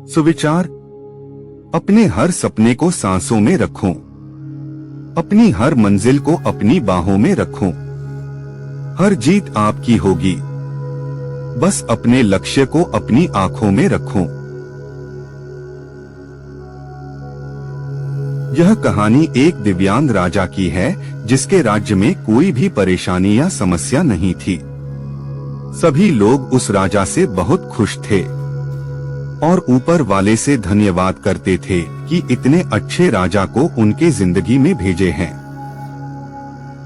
सुविचार। अपने हर सपने को सांसों में रखो, अपनी हर मंजिल को अपनी बाहों में रखो। हर जीत आपकी होगी, बस अपने लक्ष्य को अपनी आंखों में रखो। यह कहानी एक दिव्यांग राजा की है जिसके राज्य में कोई भी परेशानी या समस्या नहीं थी। सभी लोग उस राजा से बहुत खुश थे और ऊपर वाले से धन्यवाद करते थे कि इतने अच्छे राजा को उनके जिंदगी में भेजे हैं।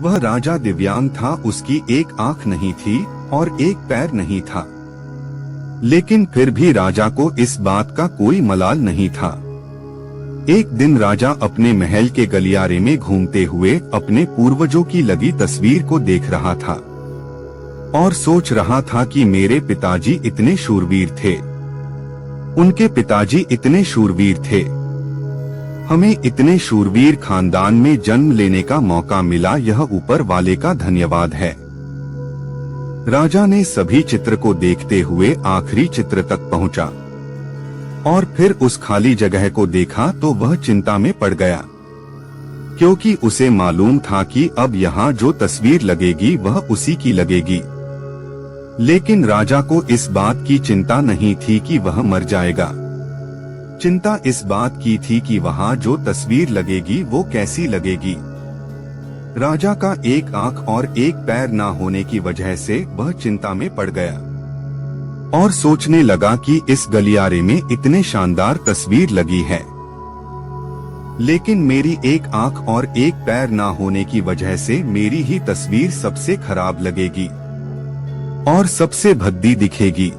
वह राजा दिव्यांग था, उसकी एक आंख नहीं थी और एक पैर नहीं था, लेकिन फिर भी राजा को इस बात का कोई मलाल नहीं था। एक दिन राजा अपने महल के गलियारे में घूमते हुए अपने पूर्वजों की लगी तस्वीर को देख रहा था और सोच रहा था कि मेरे पिताजी इतने शूरवीर थे, उनके पिताजी इतने शूरवीर थे, हमें इतने शूरवीर खानदान में जन्म लेने का मौका मिला, यह ऊपर वाले का धन्यवाद है। राजा ने सभी चित्र को देखते हुए आखिरी चित्र तक पहुंचा और फिर उस खाली जगह को देखा तो वह चिंता में पड़ गया, क्योंकि उसे मालूम था कि अब यहाँ जो तस्वीर लगेगी वह उसी की लगेगी। लेकिन राजा को इस बात की चिंता नहीं थी कि वह मर जाएगा। चिंता इस बात की थी कि वहाँ जो तस्वीर लगेगी वो कैसी लगेगी। राजा का एक आंख और एक पैर ना होने की वजह से वह चिंता में पड़ गया और सोचने लगा कि इस गलियारे में इतने शानदार तस्वीर लगी है, लेकिन मेरी एक आंख और एक पैर ना होने की वजह से मेरी ही तस्वीर सबसे खराब लगेगी और सबसे भद्दी दिखेगी।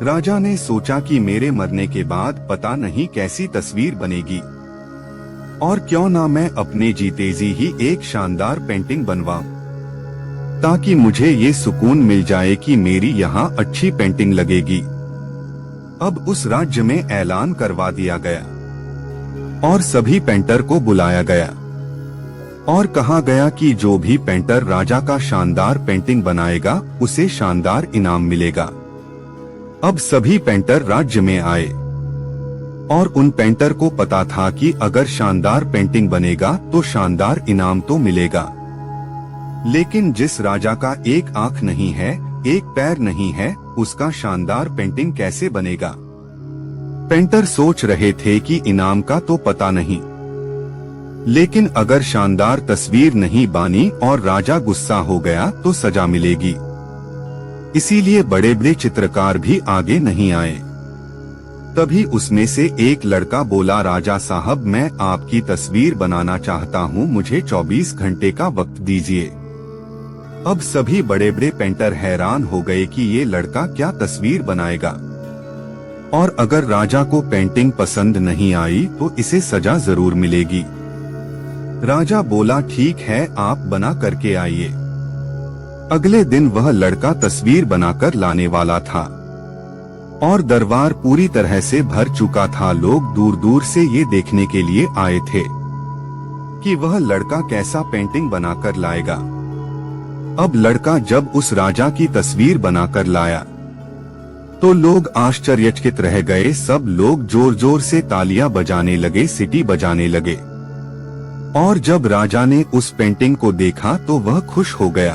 राजा ने सोचा कि मेरे मरने के बाद पता नहीं कैसी तस्वीर बनेगी, और क्यों ना मैं अपने जीते जी ही एक शानदार पेंटिंग बनवाऊं, ताकि मुझे ये सुकून मिल जाए कि मेरी यहाँ अच्छी पेंटिंग लगेगी। अब उस राज्य में ऐलान करवा दिया गया और सभी पेंटर को बुलाया गया और कहा गया कि जो भी पेंटर राजा का शानदार पेंटिंग बनाएगा उसे शानदार इनाम मिलेगा। अब सभी पेंटर राज्य में आए और उन पेंटर को पता था कि अगर शानदार पेंटिंग बनेगा तो शानदार इनाम तो मिलेगा, लेकिन जिस राजा का एक आंख नहीं है, एक पैर नहीं है, उसका शानदार पेंटिंग कैसे बनेगा। पेंटर सोच रहे थे कि इनाम का तो पता नहीं, लेकिन अगर शानदार तस्वीर नहीं बनी और राजा गुस्सा हो गया तो सजा मिलेगी। इसीलिए बड़े बड़े चित्रकार भी आगे नहीं आए। तभी उसमें से एक लड़का बोला, राजा साहब मैं आपकी तस्वीर बनाना चाहता हूँ, मुझे 24 घंटे का वक्त दीजिए। अब सभी बड़े बड़े पेंटर हैरान हो गए कि ये लड़का क्या तस्वीर बनाएगा, और अगर राजा को पेंटिंग पसंद नहीं आई तो इसे सजा जरूर मिलेगी। राजा बोला ठीक है, आप बना करके आइए। अगले दिन वह लड़का तस्वीर बनाकर लाने वाला था और दरबार पूरी तरह से भर चुका था। लोग दूर दूर से ये देखने के लिए आए थे कि वह लड़का कैसा पेंटिंग बनाकर लाएगा। अब लड़का जब उस राजा की तस्वीर बनाकर लाया तो लोग आश्चर्यचकित रह गए। सब लोग जोर जोर से तालियां बजाने लगे, सीटी बजाने लगे, और जब राजा ने उस पेंटिंग को देखा तो वह खुश हो गया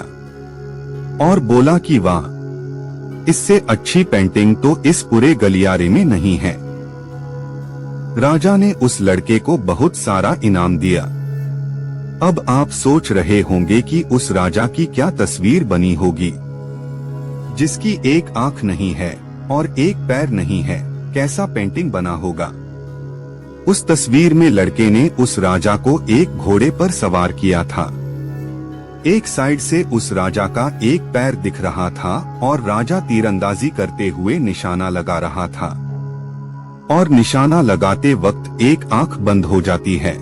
और बोला कि वाह, इससे अच्छी पेंटिंग तो इस पूरे गलियारे में नहीं है। राजा ने उस लड़के को बहुत सारा इनाम दिया। अब आप सोच रहे होंगे कि उस राजा की क्या तस्वीर बनी होगी, जिसकी एक आंख नहीं है और एक पैर नहीं है, कैसा पेंटिंग बना होगा। उस तस्वीर में लड़के ने उस राजा को एक घोड़े पर सवार किया था। एक साइड से उस राजा का एक पैर दिख रहा था और राजा तीरंदाजी करते हुए निशाना लगा रहा था, और निशाना लगाते वक्त एक आंख बंद हो जाती है,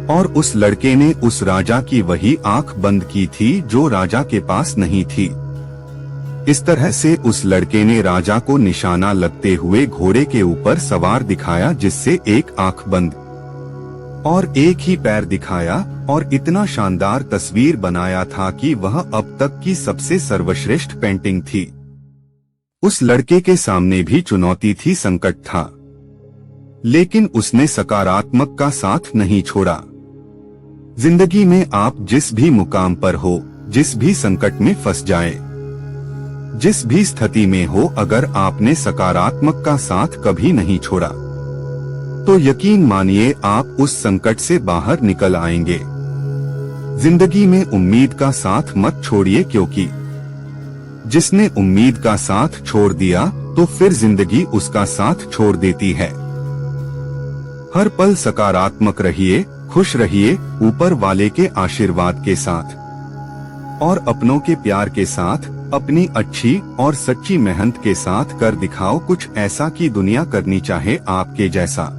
और उस लड़के ने उस राजा की वही आंख बंद की थी जो राजा के पास नहीं थी। इस तरह से उस लड़के ने राजा को निशाना लगते हुए घोड़े के ऊपर सवार दिखाया, जिससे एक आंख बंद और एक ही पैर दिखाया, और इतना शानदार तस्वीर बनाया था कि वह अब तक की सबसे सर्वश्रेष्ठ पेंटिंग थी। उस लड़के के सामने भी चुनौती थी, संकट था, लेकिन उसने सकारात्मक का साथ नहीं छोड़ा। जिंदगी में आप जिस भी मुकाम पर हो, जिस भी संकट में फंस जाए, जिस भी स्थिति में हो, अगर आपने सकारात्मक का साथ कभी नहीं छोड़ा तो यकीन मानिए आप उस संकट से बाहर निकल आएंगे। जिंदगी में उम्मीद का साथ मत छोड़िए, क्योंकि जिसने उम्मीद का साथ छोड़ दिया तो फिर जिंदगी उसका साथ छोड़ देती है। हर पल सकारात्मक रहिए, खुश रहिए, ऊपर वाले के आशीर्वाद के साथ और अपनों के प्यार के साथ, अपनी अच्छी और सच्ची मेहनत के साथ कर दिखाओ कुछ ऐसा कि दुनिया करनी चाहे आपके जैसा।